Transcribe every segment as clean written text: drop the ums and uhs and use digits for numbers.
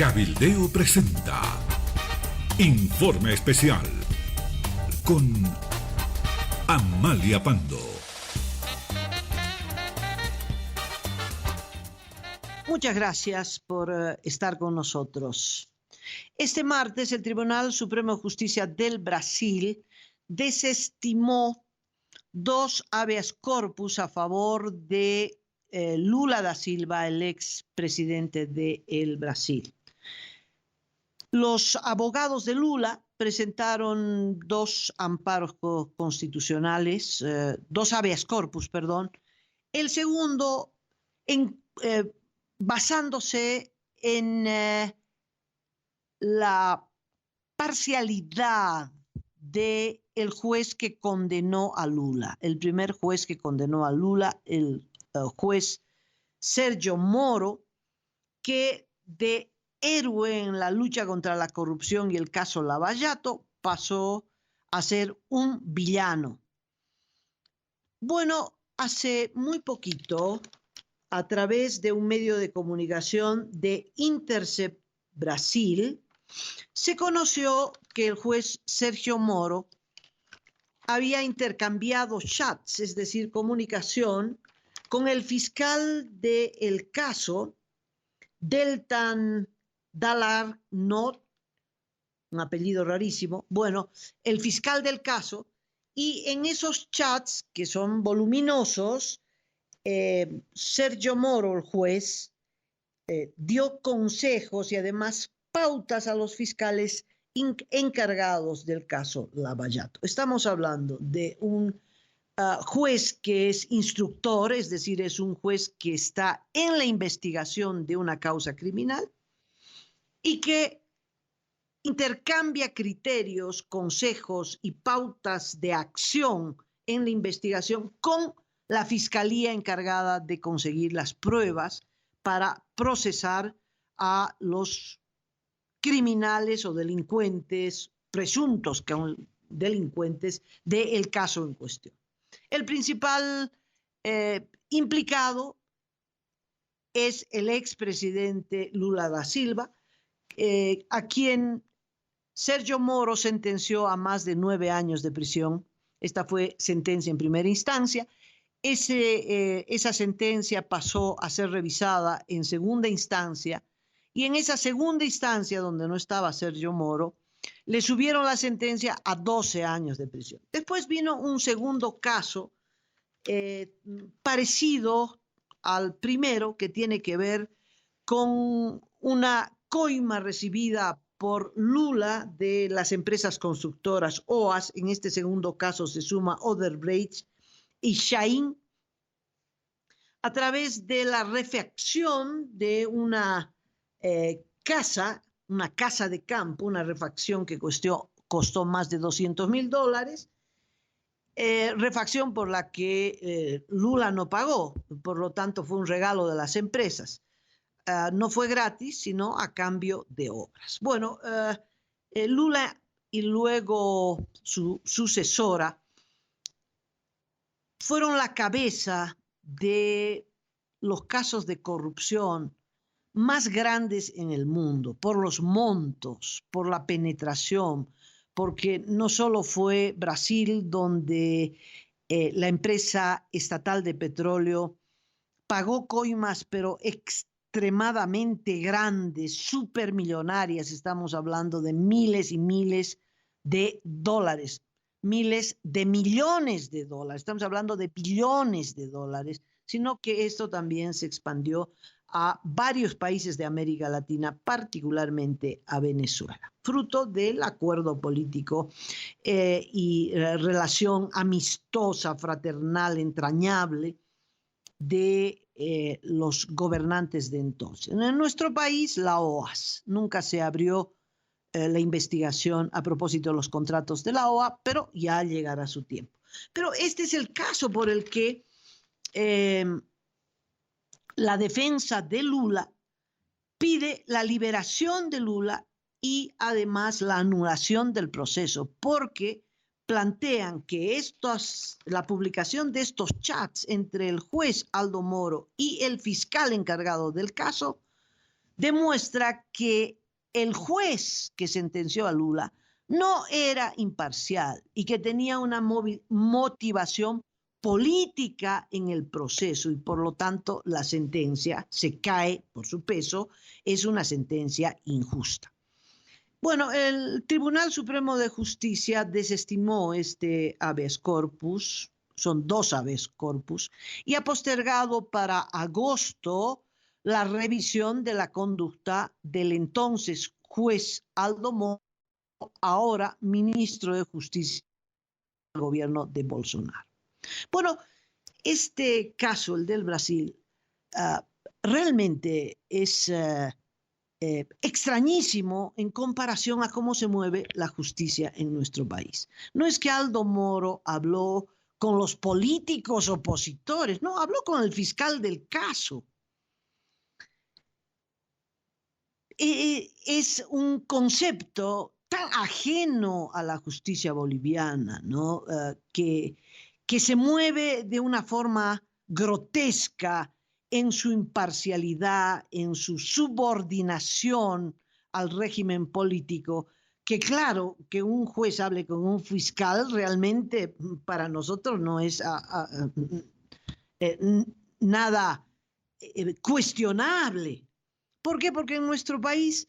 Cabildeo presenta Informe Especial con Amalia Pando. Muchas gracias por estar con nosotros. Este martes el Tribunal Supremo de Justicia del Brasil desestimó dos habeas corpus a favor de Lula da Silva, el expresidente del Brasil. Los abogados de Lula presentaron dos amparos constitucionales, dos habeas corpus, perdón. El segundo basándose en la parcialidad del juez que condenó a Lula. El primer juez que condenó a Lula, el juez Sergio Moro, que de héroe en la lucha contra la corrupción y el caso Lava Jato pasó a ser un villano. Bueno, hace muy poquito, a través de un medio de comunicación de Intercept Brasil, se conoció que el juez Sergio Moro había intercambiado chats, es decir, comunicación, con el fiscal del caso, Deltan Dallagnol, un apellido rarísimo, bueno, el fiscal del caso, y en esos chats, que son voluminosos, Sergio Moro, el juez, dio consejos y además pautas a los fiscales encargados del caso Lava Jato. Estamos hablando de un juez que es instructor, es decir, es un juez que está en la investigación de una causa criminal y que intercambia criterios, consejos y pautas de acción en la investigación con la fiscalía encargada de conseguir las pruebas para procesar a los criminales o delincuentes, presuntos delincuentes del caso en cuestión. El principal implicado es el expresidente Lula da Silva, a quien Sergio Moro sentenció a más de 9 años de prisión. Esta fue sentencia en primera instancia. Esa sentencia pasó a ser revisada en segunda instancia, y en esa segunda instancia, donde no estaba Sergio Moro, le subieron la sentencia a 12 años de prisión. Después vino un segundo caso parecido al primero, que tiene que ver con una coima recibida por Lula de las empresas constructoras OAS. En este segundo caso se suma Odebrecht y Chain, a través de la refacción de una casa de campo, una refacción que costó más de $200,000, refacción por la que Lula no pagó, por lo tanto fue un regalo de las empresas. No fue gratis, sino a cambio de obras. Bueno, Lula y luego su sucesora fueron la cabeza de los casos de corrupción más grandes en el mundo, por los montos, por la penetración, porque no solo fue Brasil donde la empresa estatal de petróleo pagó coimas, pero extremadamente grandes, supermillonarias. Estamos hablando de miles y miles de dólares, miles de millones de dólares. Estamos hablando de billones de dólares, sino que esto también se expandió a varios países de América Latina, particularmente a Venezuela, fruto del acuerdo político y relación amistosa, fraternal, entrañable de los gobernantes de entonces. En nuestro país, la OAS, nunca se abrió la investigación a propósito de los contratos de la OA, pero ya llegará su tiempo. Pero este es el caso por el que la defensa de Lula pide la liberación de Lula y además la anulación del proceso, porque plantean que la publicación de estos chats entre el juez Aldo Moro y el fiscal encargado del caso demuestra que el juez que sentenció a Lula no era imparcial y que tenía una motivación política en el proceso y por lo tanto la sentencia se cae por su peso, es una sentencia injusta. Bueno, el Tribunal Supremo de Justicia desestimó este habeas corpus, son 2 habeas corpus, y ha postergado para agosto la revisión de la conducta del entonces juez Aldo Moro, ahora ministro de Justicia del gobierno de Bolsonaro. Bueno, este caso, el del Brasil, realmente es extrañísimo en comparación a cómo se mueve la justicia en nuestro país. No es que Aldo Moro habló con los políticos opositores, no, habló con el fiscal del caso. Es un concepto tan ajeno a la justicia boliviana, ¿no? Que se mueve de una forma grotesca en su imparcialidad, en su subordinación al régimen político, que claro, que un juez hable con un fiscal realmente para nosotros no es nada cuestionable. ¿Por qué? Porque en nuestro país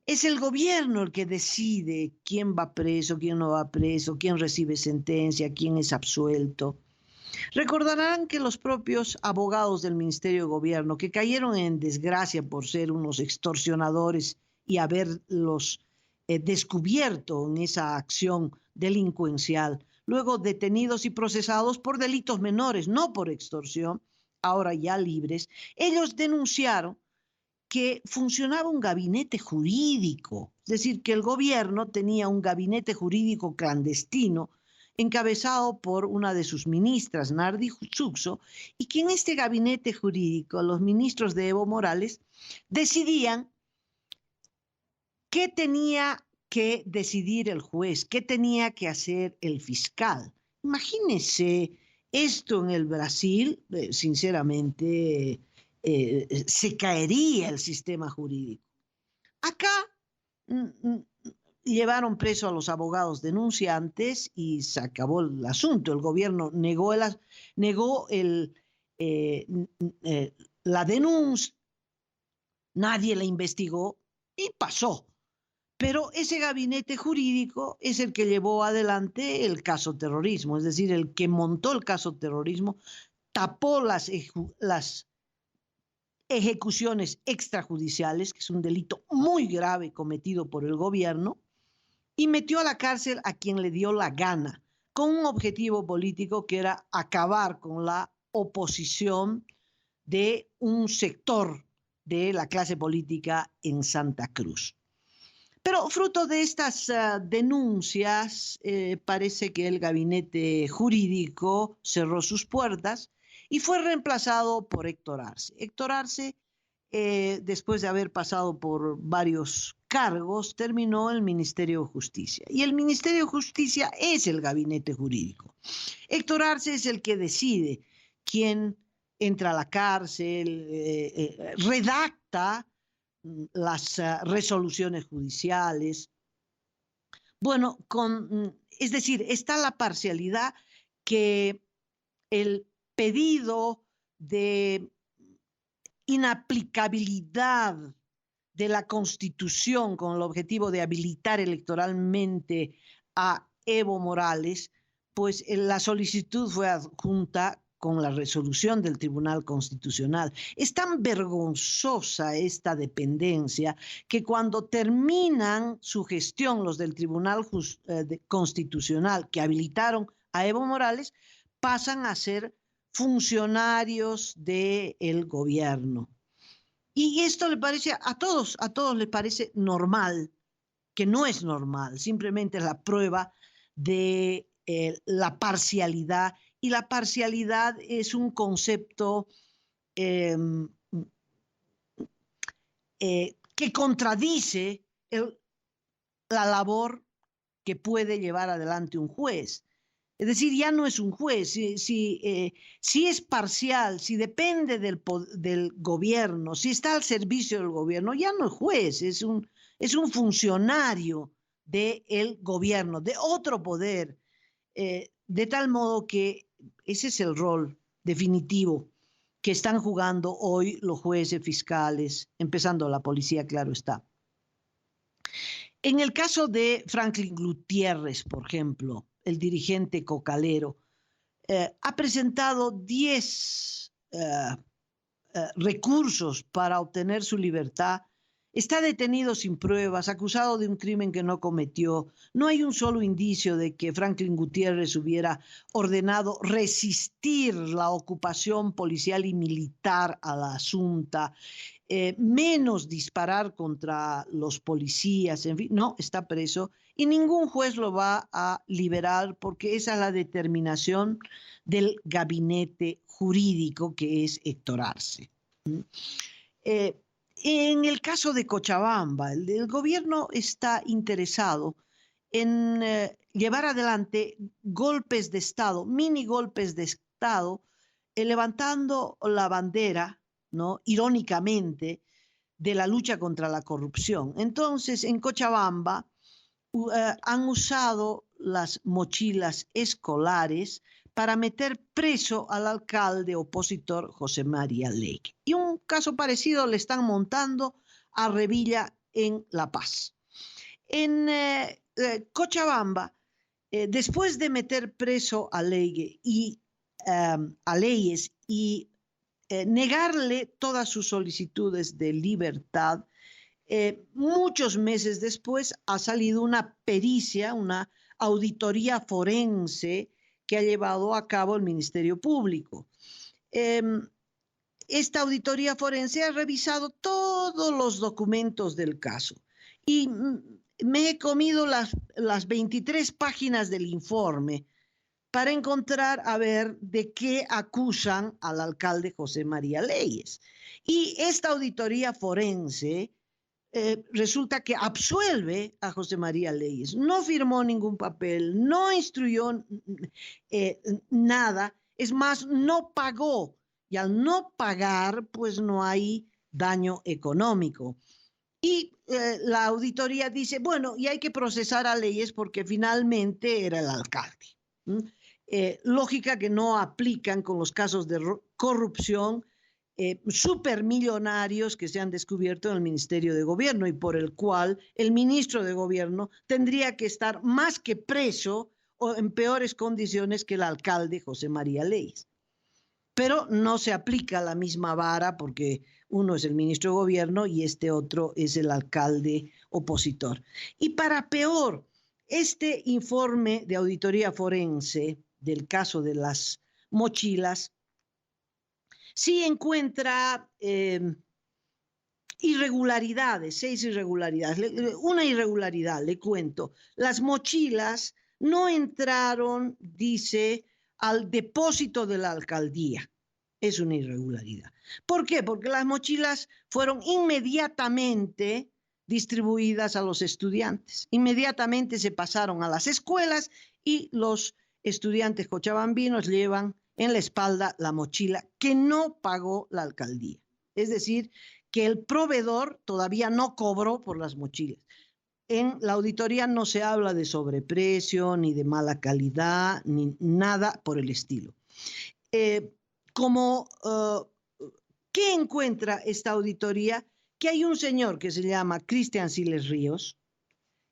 es el gobierno el que decide quién va preso, quién no va preso, quién recibe sentencia, quién es absuelto. Recordarán que los propios abogados del Ministerio de Gobierno, que cayeron en desgracia por ser unos extorsionadores y haberlos descubierto en esa acción delincuencial, luego detenidos y procesados por delitos menores, no por extorsión, ahora ya libres, ellos denunciaron que funcionaba un gabinete jurídico, es decir, que el gobierno tenía un gabinete jurídico clandestino encabezado por una de sus ministras, Nardi Suxo, y que en este gabinete jurídico los ministros de Evo Morales decidían qué tenía que decidir el juez, qué tenía que hacer el fiscal. Imagínense esto en el Brasil, sinceramente, se caería el sistema jurídico. Acá llevaron preso a los abogados denunciantes y se acabó el asunto. El gobierno negó la denuncia, nadie la investigó y pasó. Pero ese gabinete jurídico es el que llevó adelante el caso terrorismo, es decir, el que montó el caso terrorismo, tapó las ejecuciones extrajudiciales, que es un delito muy grave cometido por el gobierno, y metió a la cárcel a quien le dio la gana, con un objetivo político que era acabar con la oposición de un sector de la clase política en Santa Cruz. Pero fruto de estas denuncias, parece que el gabinete jurídico cerró sus puertas y fue reemplazado por Héctor Arce. Héctor Arce, después de haber pasado por varios cargos, terminó el Ministerio de Justicia. Y el Ministerio de Justicia es el gabinete jurídico. Héctor Arce es el que decide quién entra a la cárcel, redacta las resoluciones judiciales. Bueno, es decir, está la parcialidad que el pedido de inaplicabilidad de la Constitución con el objetivo de habilitar electoralmente a Evo Morales, pues la solicitud fue adjunta con la resolución del Tribunal Constitucional. Es tan vergonzosa esta dependencia que cuando terminan su gestión los del Tribunal Constitucional que habilitaron a Evo Morales, pasan a ser funcionarios del gobierno. Y esto le parece a todos les parece normal, que no es normal, simplemente es la prueba de la parcialidad, y la parcialidad es un concepto que contradice la labor que puede llevar adelante un juez. Es decir, ya no es un juez. Si es parcial, si depende del gobierno, si está al servicio del gobierno, ya no es juez, es un funcionario del gobierno, de otro poder, de tal modo que ese es el rol definitivo que están jugando hoy los jueces, fiscales, empezando la policía, claro está. En el caso de Franklin Gutiérrez, por ejemplo, el dirigente cocalero, ha presentado 10 recursos para obtener su libertad. Está detenido sin pruebas, acusado de un crimen que no cometió. No hay un solo indicio de que Franklin Gutiérrez hubiera ordenado resistir la ocupación policial y militar a la Asunta, menos disparar contra los policías, en fin, no, está preso y ningún juez lo va a liberar porque esa es la determinación del gabinete jurídico, que es Héctor Arce. En el caso de Cochabamba, el gobierno está interesado en llevar adelante golpes de Estado, mini golpes de Estado, levantando la bandera, ¿no?, irónicamente, de la lucha contra la corrupción. Entonces, en Cochabamba han usado las mochilas escolares para meter preso al alcalde opositor José María Leigue. Y un caso parecido le están montando a Revilla en La Paz. En Cochabamba, después de meter preso a Leigue y a Leyes y negarle todas sus solicitudes de libertad, muchos meses después ha salido una pericia, una auditoría forense que ha llevado a cabo el Ministerio Público. Esta auditoría forense ha revisado todos los documentos del caso y me he comido las 23 páginas del informe para encontrar a ver de qué acusan al alcalde José María Leyes. Y esta auditoría forense resulta que absuelve a José María Leyes. No firmó ningún papel, no instruyó nada, es más, no pagó. Y al no pagar, pues no hay daño económico. Y la auditoría dice, bueno, y hay que procesar a Leyes porque finalmente era el alcalde. Lógica que no aplican con los casos de corrupción supermillonarios que se han descubierto en el Ministerio de Gobierno y por el cual el ministro de Gobierno tendría que estar más que preso o en peores condiciones que el alcalde José María Leyes. Pero no se aplica la misma vara porque uno es el ministro de Gobierno y este otro es el alcalde opositor. Y para peor, este informe de auditoría forense del caso de las mochilas sí encuentra irregularidades, 6 irregularidades. Una irregularidad, le cuento, las mochilas no entraron, dice, al depósito de la alcaldía. Es una irregularidad. ¿Por qué? Porque las mochilas fueron inmediatamente distribuidas a los estudiantes. Inmediatamente se pasaron a las escuelas y los estudiantes cochabambinos llevan en la espalda la mochila que no pagó la alcaldía. Es decir, que el proveedor todavía no cobró por las mochilas. En la auditoría no se habla de sobreprecio, ni de mala calidad, ni nada por el estilo. ¿Qué encuentra esta auditoría? Que hay un señor que se llama Cristian Siles Ríos,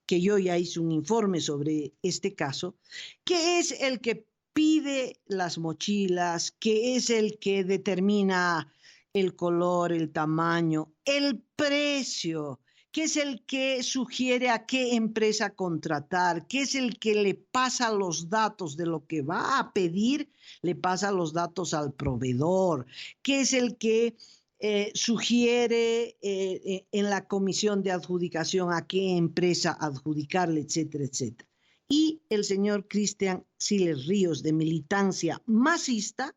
que yo ya hice un informe sobre este caso, que es el que pide las mochilas, que es el que determina el color, el tamaño, el precio, que es el que sugiere a qué empresa contratar, que es el que le pasa los datos de lo que va a pedir, le pasa los datos al proveedor, que es el que sugiere en la comisión de adjudicación a qué empresa adjudicarle, etcétera, etcétera. Y el señor Cristian Siles Ríos, de militancia masista,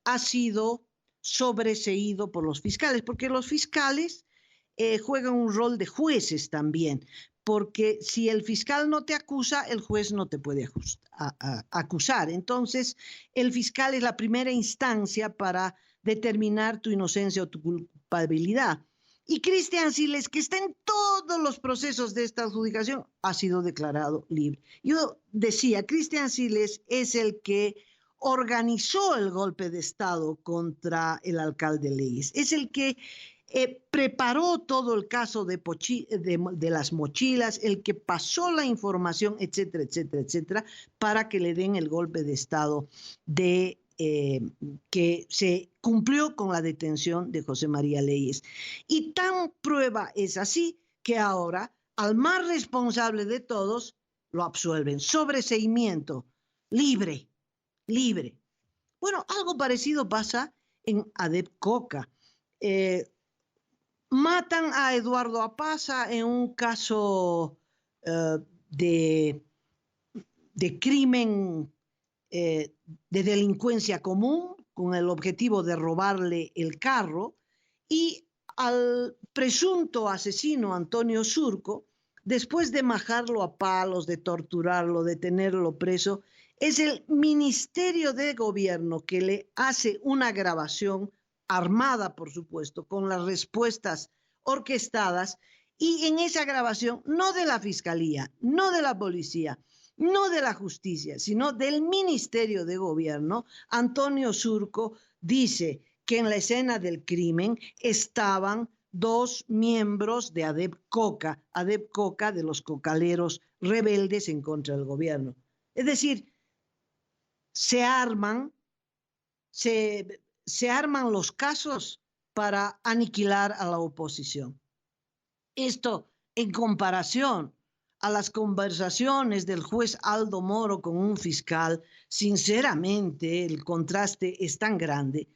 ha sido sobreseído por los fiscales, porque los fiscales juegan un rol de jueces también, porque si el fiscal no te acusa, el juez no te puede acusar. Entonces, el fiscal es la primera instancia para determinar tu inocencia o tu culpabilidad. Y Cristian Siles, que está en todos los procesos de esta adjudicación, ha sido declarado libre. Yo decía, Cristian Siles es el que organizó el golpe de Estado contra el alcalde Leyes, es el que preparó todo el caso de las mochilas, el que pasó la información, etcétera, etcétera, etcétera, para que le den el golpe de Estado que se cumplió con la detención de José María Leyes. Y tan prueba es así que ahora al más responsable de todos lo absuelven. Sobreseimiento, libre. Bueno, algo parecido pasa en Adep Coca. Matan a Eduardo Apaza en un caso de crimen, de delincuencia común, con el objetivo de robarle el carro, y al presunto asesino Antonio Surco, después de majarlo a palos, de torturarlo, de tenerlo preso, es el Ministerio de Gobierno que le hace una grabación armada, por supuesto, con las respuestas orquestadas, y en esa grabación, no de la Fiscalía, no de la Policía, no de la Justicia, sino del Ministerio de Gobierno, Antonio Surco dice que en la escena del crimen estaban 2 miembros de Adep Coca de los cocaleros rebeldes en contra del gobierno. Es decir, se arman los casos para aniquilar a la oposición. Esto en comparación a las conversaciones del juez Aldo Moro con un fiscal, sinceramente el contraste es tan grande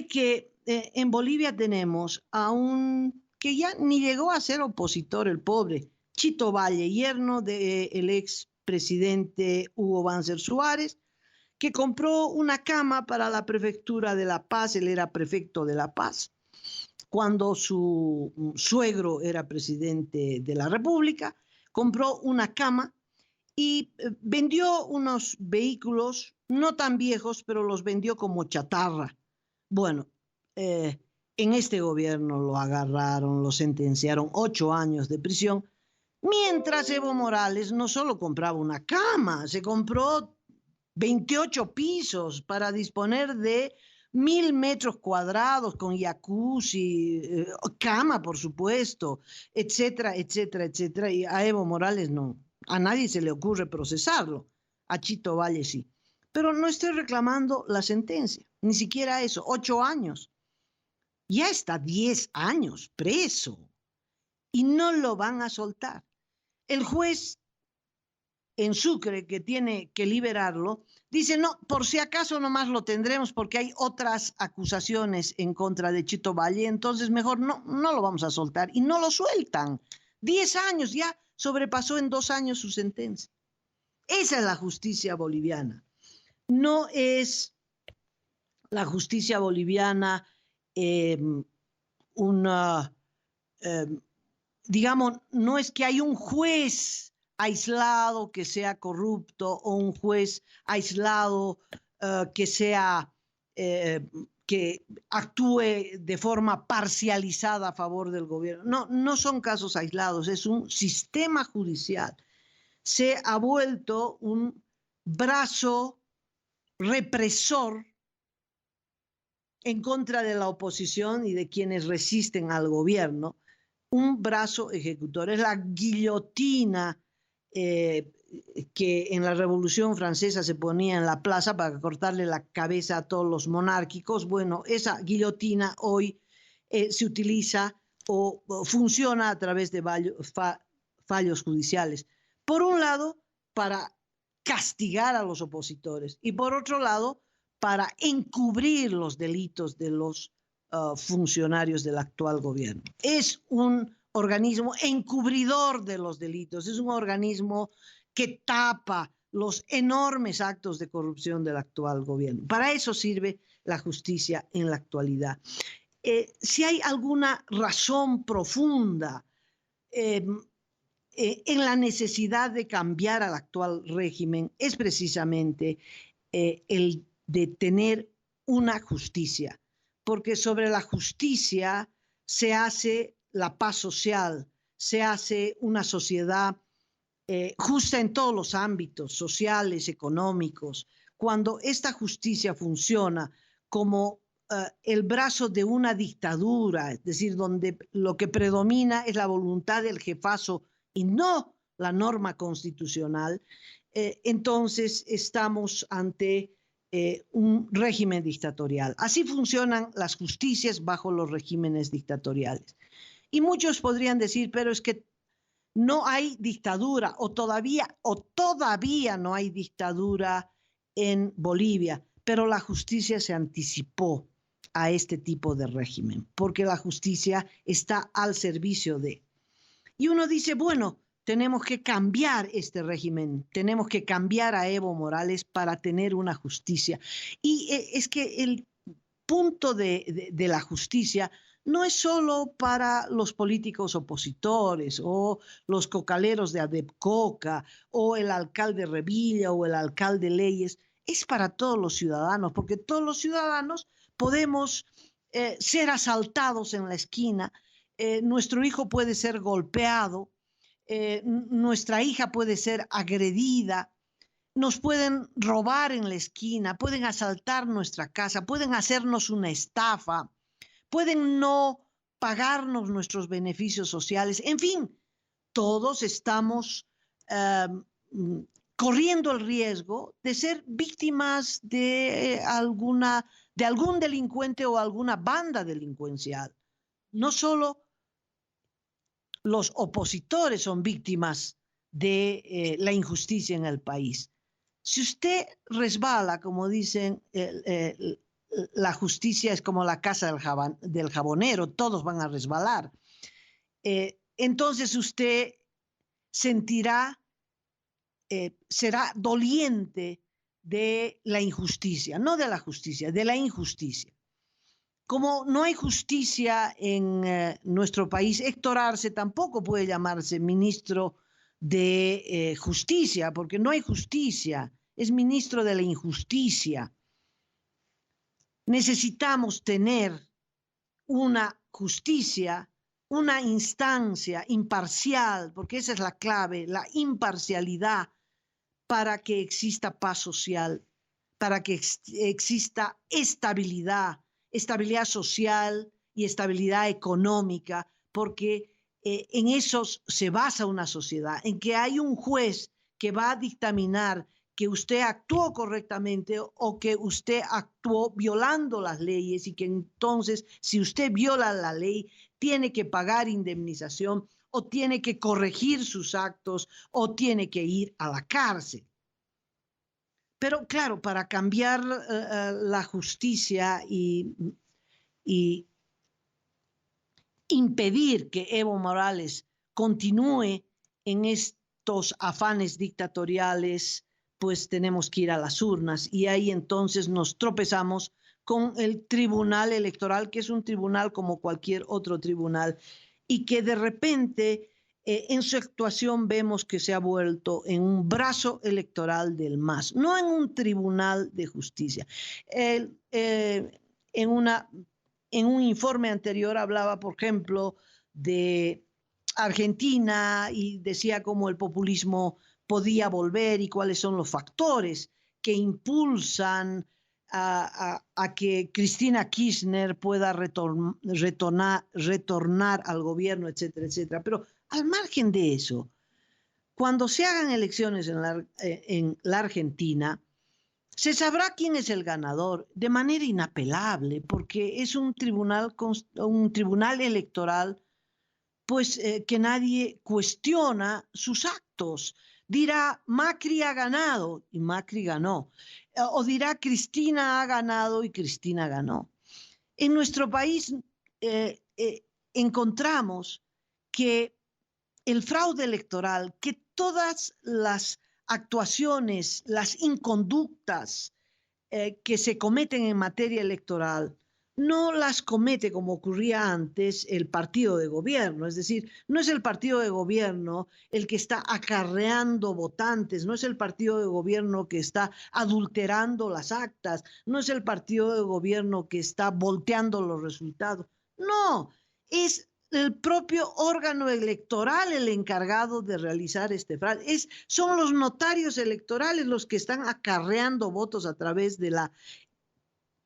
que en Bolivia tenemos a un que ya ni llegó a ser opositor, el pobre, Chito Valle, yerno del expresidente Hugo Banzer Suárez, que compró una cama para la prefectura de La Paz. Él era prefecto de La Paz cuando su suegro era presidente de la República. Compró una cama y vendió unos vehículos no tan viejos, pero los vendió como chatarra. Bueno, en este gobierno lo agarraron, lo sentenciaron 8 años de prisión, mientras Evo Morales no solo compraba una cama, se compró 28 pisos para disponer de 1.000 metros cuadrados con jacuzzi, cama, por supuesto, etcétera, etcétera, etcétera. Y a Evo Morales no, a nadie se le ocurre procesarlo, a Chito Valle sí. Pero no estoy reclamando la sentencia, ni siquiera eso, 8 años. Ya está 10 años preso y no lo van a soltar. El juez en Sucre, que tiene que liberarlo, dice, no, por si acaso nomás lo tendremos porque hay otras acusaciones en contra de Chito Valle, entonces mejor no lo vamos a soltar, y no lo sueltan. 10 años, ya sobrepasó en 2 años su sentencia. Esa es la justicia boliviana. No es la justicia boliviana digamos, no es que hay un juez aislado que sea corrupto o un juez aislado que actúe de forma parcializada a favor del gobierno. No son casos aislados, es un sistema judicial. Se ha vuelto un brazo represor en contra de la oposición y de quienes resisten al gobierno, un brazo ejecutor. Es la guillotina que en la Revolución Francesa se ponía en la plaza para cortarle la cabeza a todos los monárquicos. Bueno, esa guillotina hoy se utiliza o funciona a través de fallos judiciales. Por un lado, para castigar a los opositores, y por otro lado, para encubrir los delitos de los funcionarios del actual gobierno. Es un organismo encubridor de los delitos, es un organismo que tapa los enormes actos de corrupción del actual gobierno. Para eso sirve la justicia en la actualidad. Si hay alguna razón profunda eh, en la necesidad de cambiar al actual régimen es precisamente el de tener una justicia, porque sobre la justicia se hace la paz social, se hace una sociedad justa en todos los ámbitos sociales, económicos. Cuando esta justicia funciona como el brazo de una dictadura, es decir, donde lo que predomina es la voluntad del jefazo y no la norma constitucional, entonces estamos ante un régimen dictatorial. Así funcionan las justicias bajo los regímenes dictatoriales. Y muchos podrían decir, pero es que no hay dictadura o todavía no hay dictadura en Bolivia, pero la justicia se anticipó a este tipo de régimen, porque la justicia está al servicio de. Y uno dice, bueno, tenemos que cambiar este régimen, tenemos que cambiar a Evo Morales para tener una justicia. Y es que el punto de la justicia no es solo para los políticos opositores o los cocaleros de Adepcoca o el alcalde Revilla o el alcalde Leyes, es para todos los ciudadanos, porque todos los ciudadanos podemos ser asaltados en la esquina, nuestro hijo puede ser golpeado, nuestra hija puede ser agredida, nos pueden robar en la esquina, pueden asaltar nuestra casa, pueden hacernos una estafa, pueden no pagarnos nuestros beneficios sociales. En fin, todos estamos corriendo el riesgo de ser víctimas de algún delincuente o alguna banda delincuencial. No solo los opositores son víctimas de la injusticia en el país. Si usted resbala, como dicen, la justicia es como la casa del jabonero, todos van a resbalar. Entonces usted sentirá, será doliente de la injusticia, no de la justicia, de la injusticia. Como no hay justicia en nuestro país, Héctor Arce tampoco puede llamarse ministro de justicia, porque no hay justicia, es ministro de la injusticia. Necesitamos tener una justicia, una instancia imparcial, porque esa es la clave, la imparcialidad, para que exista paz social, para que exista estabilidad social y estabilidad económica, porque en eso se basa una sociedad, en que hay un juez que va a dictaminar que usted actuó correctamente o que usted actuó violando las leyes y que entonces si usted viola la ley tiene que pagar indemnización o tiene que corregir sus actos o tiene que ir a la cárcel. Pero claro, para cambiar la justicia y impedir que Evo Morales continúe en estos afanes dictatoriales, pues tenemos que ir a las urnas y ahí entonces nos tropezamos con el Tribunal Electoral, que es un tribunal como cualquier otro tribunal y que de repente en su actuación vemos que se ha vuelto en un brazo electoral del MAS, no en un tribunal de justicia. En un informe anterior hablaba, por ejemplo, de Argentina y decía cómo el populismo podía volver y cuáles son los factores que impulsan a que Cristina Kirchner pueda retornar al gobierno, etcétera, etcétera. Pero al margen de eso, cuando se hagan elecciones en la Argentina, se sabrá quién es el ganador de manera inapelable, porque es un tribunal electoral pues que nadie cuestiona sus actos. Dirá, Macri ha ganado y Macri ganó. O dirá, Cristina ha ganado y Cristina ganó. En nuestro país encontramos que el fraude electoral, que todas las actuaciones, las inconductas que se cometen en materia electoral no las comete como ocurría antes el partido de gobierno. Es decir, no es el partido de gobierno el que está acarreando votantes, no es el partido de gobierno que está adulterando las actas, no es el partido de gobierno que está volteando los resultados. No, es el propio órgano electoral el encargado de realizar este fraude. Son los notarios electorales los que están acarreando votos a través de la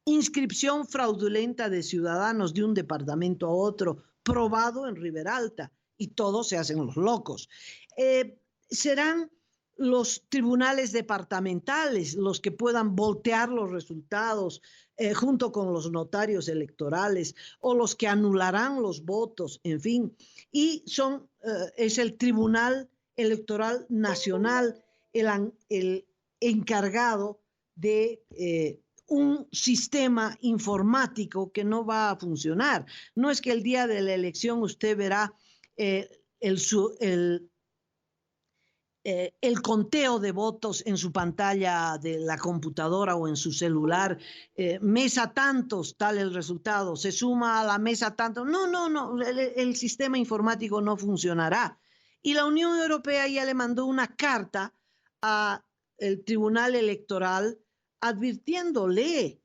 inscripción fraudulenta de ciudadanos de un departamento a otro, probado en Riberalta, y todos se hacen los locos. Serán los tribunales departamentales los que puedan voltear los resultados junto con los notarios electorales, o los que anularán los votos, en fin. Y es el Tribunal Electoral Nacional el encargado de un sistema informático que no va a funcionar. No es que el día de la elección usted verá el conteo de votos en su pantalla de la computadora o en su celular, mesa tantos, tal el resultado, se suma a la mesa tantos. No, el sistema informático no funcionará. Y la Unión Europea ya le mandó una carta al Tribunal Electoral advirtiéndole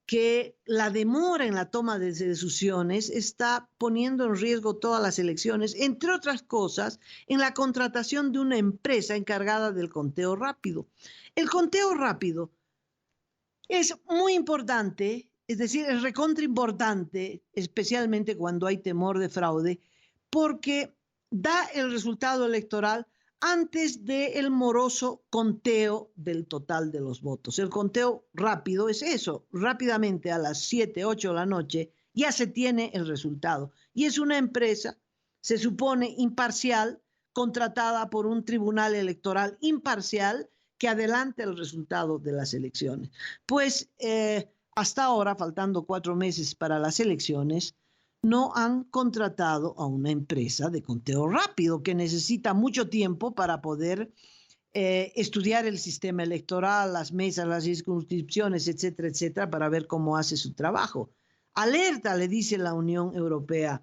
que la demora en la toma de decisiones está poniendo en riesgo todas las elecciones, entre otras cosas, en la contratación de una empresa encargada del conteo rápido. El conteo rápido es muy importante, es decir, es recontra importante, especialmente cuando hay temor de fraude, porque da el resultado electoral antes del moroso conteo del total de los votos. El conteo rápido es eso, rápidamente a las 7, 8 de la noche ya se tiene el resultado. Y es una empresa, se supone imparcial, contratada por un tribunal electoral imparcial que adelante el resultado de las elecciones. Pues hasta ahora, faltando 4 meses para las elecciones, no han contratado a una empresa de conteo rápido que necesita mucho tiempo para poder estudiar el sistema electoral, las mesas, las circunscripciones, etcétera, etcétera, para ver cómo hace su trabajo. Alerta, le dice la Unión Europea.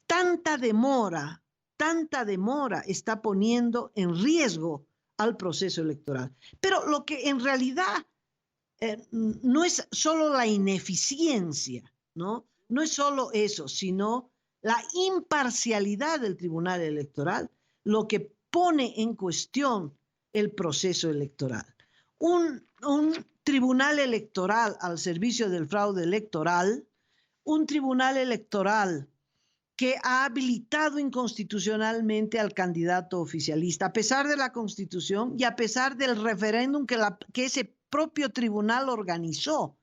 Tanta demora está poniendo en riesgo al proceso electoral. Pero lo que en realidad no es solo la ineficiencia, ¿no? No es solo eso, sino la imparcialidad del Tribunal Electoral, lo que pone en cuestión el proceso electoral. Un tribunal electoral al servicio del fraude electoral, un tribunal electoral que ha habilitado inconstitucionalmente al candidato oficialista, a pesar de la Constitución y a pesar del referéndum que ese propio tribunal organizó.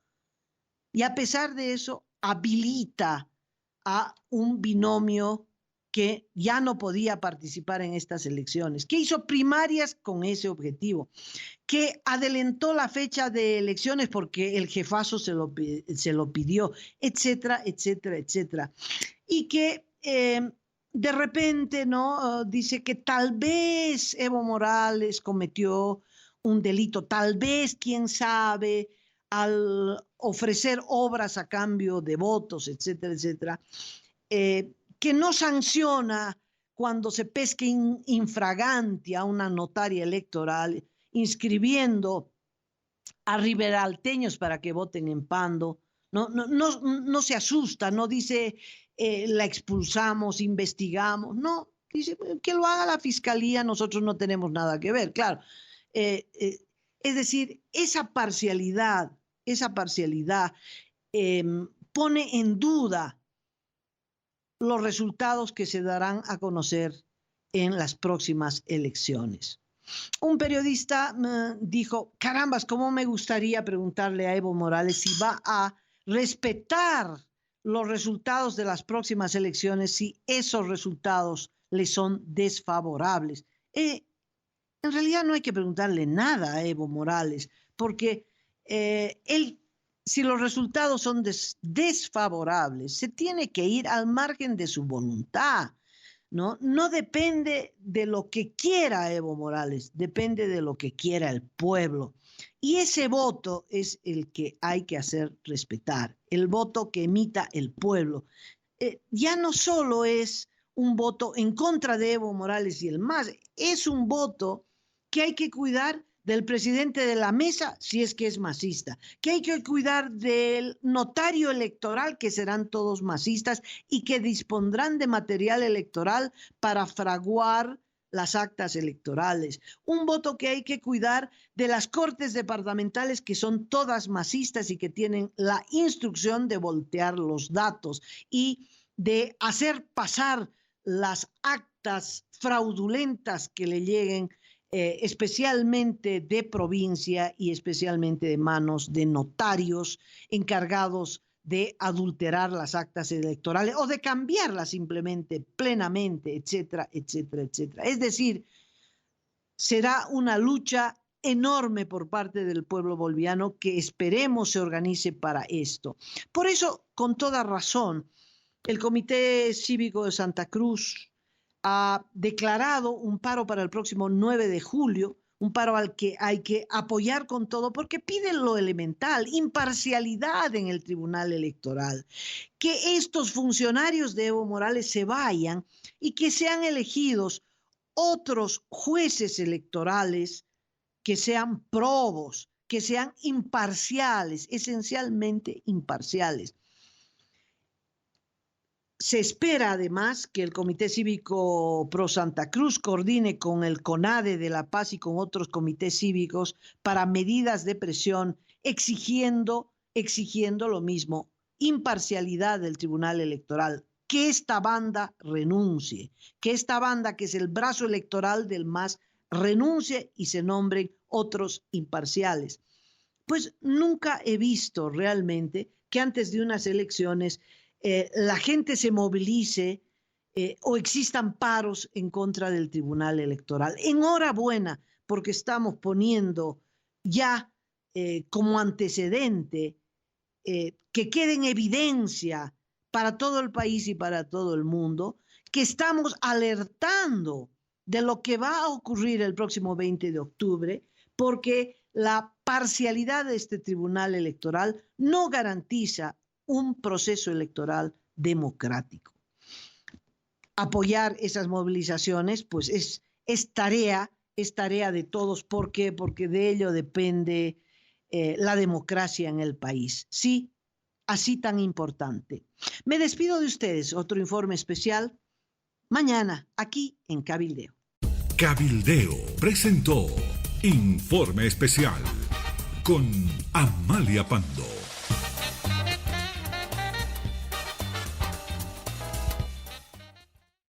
Y a pesar de eso, habilita a un binomio que ya no podía participar en estas elecciones, que hizo primarias con ese objetivo, que adelantó la fecha de elecciones porque el jefazo se lo pidió, etcétera, etcétera, etcétera. Y que de repente, ¿no? Dice que tal vez Evo Morales cometió un delito, tal vez, quién sabe, al ofrecer obras a cambio de votos, etcétera, etcétera, que no sanciona cuando se pesque infraganti a una notaria electoral inscribiendo a riberalteños para que voten en Pando. No se asusta, no dice la expulsamos, investigamos, no, dice que lo haga la fiscalía, nosotros no tenemos nada que ver, claro. Es decir, esa parcialidad pone en duda los resultados que se darán a conocer en las próximas elecciones. Un periodista dijo, carambas, ¿cómo me gustaría preguntarle a Evo Morales si va a respetar los resultados de las próximas elecciones si esos resultados le son desfavorables? En realidad no hay que preguntarle nada a Evo Morales, porque si los resultados son desfavorables, se tiene que ir al margen de su voluntad, ¿no? No depende de lo que quiera Evo Morales, depende de lo que quiera el pueblo. Y ese voto es el que hay que hacer respetar, el voto que emita el pueblo. Ya no solo es un voto en contra de Evo Morales y el MAS, es un voto que hay que cuidar del presidente de la mesa, si es que es masista, que hay que cuidar del notario electoral, que serán todos masistas y que dispondrán de material electoral para fraguar las actas electorales. Un voto que hay que cuidar de las cortes departamentales, que son todas masistas y que tienen la instrucción de voltear los datos y de hacer pasar las actas fraudulentas que le lleguen, especialmente de provincia y especialmente de manos de notarios encargados de adulterar las actas electorales o de cambiarlas simplemente, plenamente, etcétera, etcétera, etcétera. Es decir, será una lucha enorme por parte del pueblo boliviano que esperemos se organice para esto. Por eso, con toda razón, el Comité Cívico de Santa Cruz ha declarado un paro para el próximo 9 de julio, un paro al que hay que apoyar con todo, porque piden lo elemental, imparcialidad en el Tribunal Electoral, que estos funcionarios de Evo Morales se vayan y que sean elegidos otros jueces electorales que sean probos, que sean imparciales, esencialmente imparciales. Se espera además que el Comité Cívico Pro Santa Cruz coordine con el CONADE de La Paz y con otros comités cívicos para medidas de presión, exigiendo lo mismo, imparcialidad del Tribunal Electoral, que esta banda renuncie, que esta banda que es el brazo electoral del MAS renuncie y se nombren otros imparciales. Pues nunca he visto realmente que antes de unas elecciones la gente se movilice o existan paros en contra del Tribunal Electoral. Enhorabuena, porque estamos poniendo ya como antecedente que quede en evidencia para todo el país y para todo el mundo que estamos alertando de lo que va a ocurrir el próximo 20 de octubre, porque la parcialidad de este Tribunal Electoral no garantiza un proceso electoral democrático. Apoyar esas movilizaciones, pues es tarea de todos. ¿Por qué? Porque de ello depende la democracia en el país. Sí, así tan importante. Me despido de ustedes. Otro informe especial mañana aquí en Cabildeo. Cabildeo presentó Informe Especial con Amalia Pando.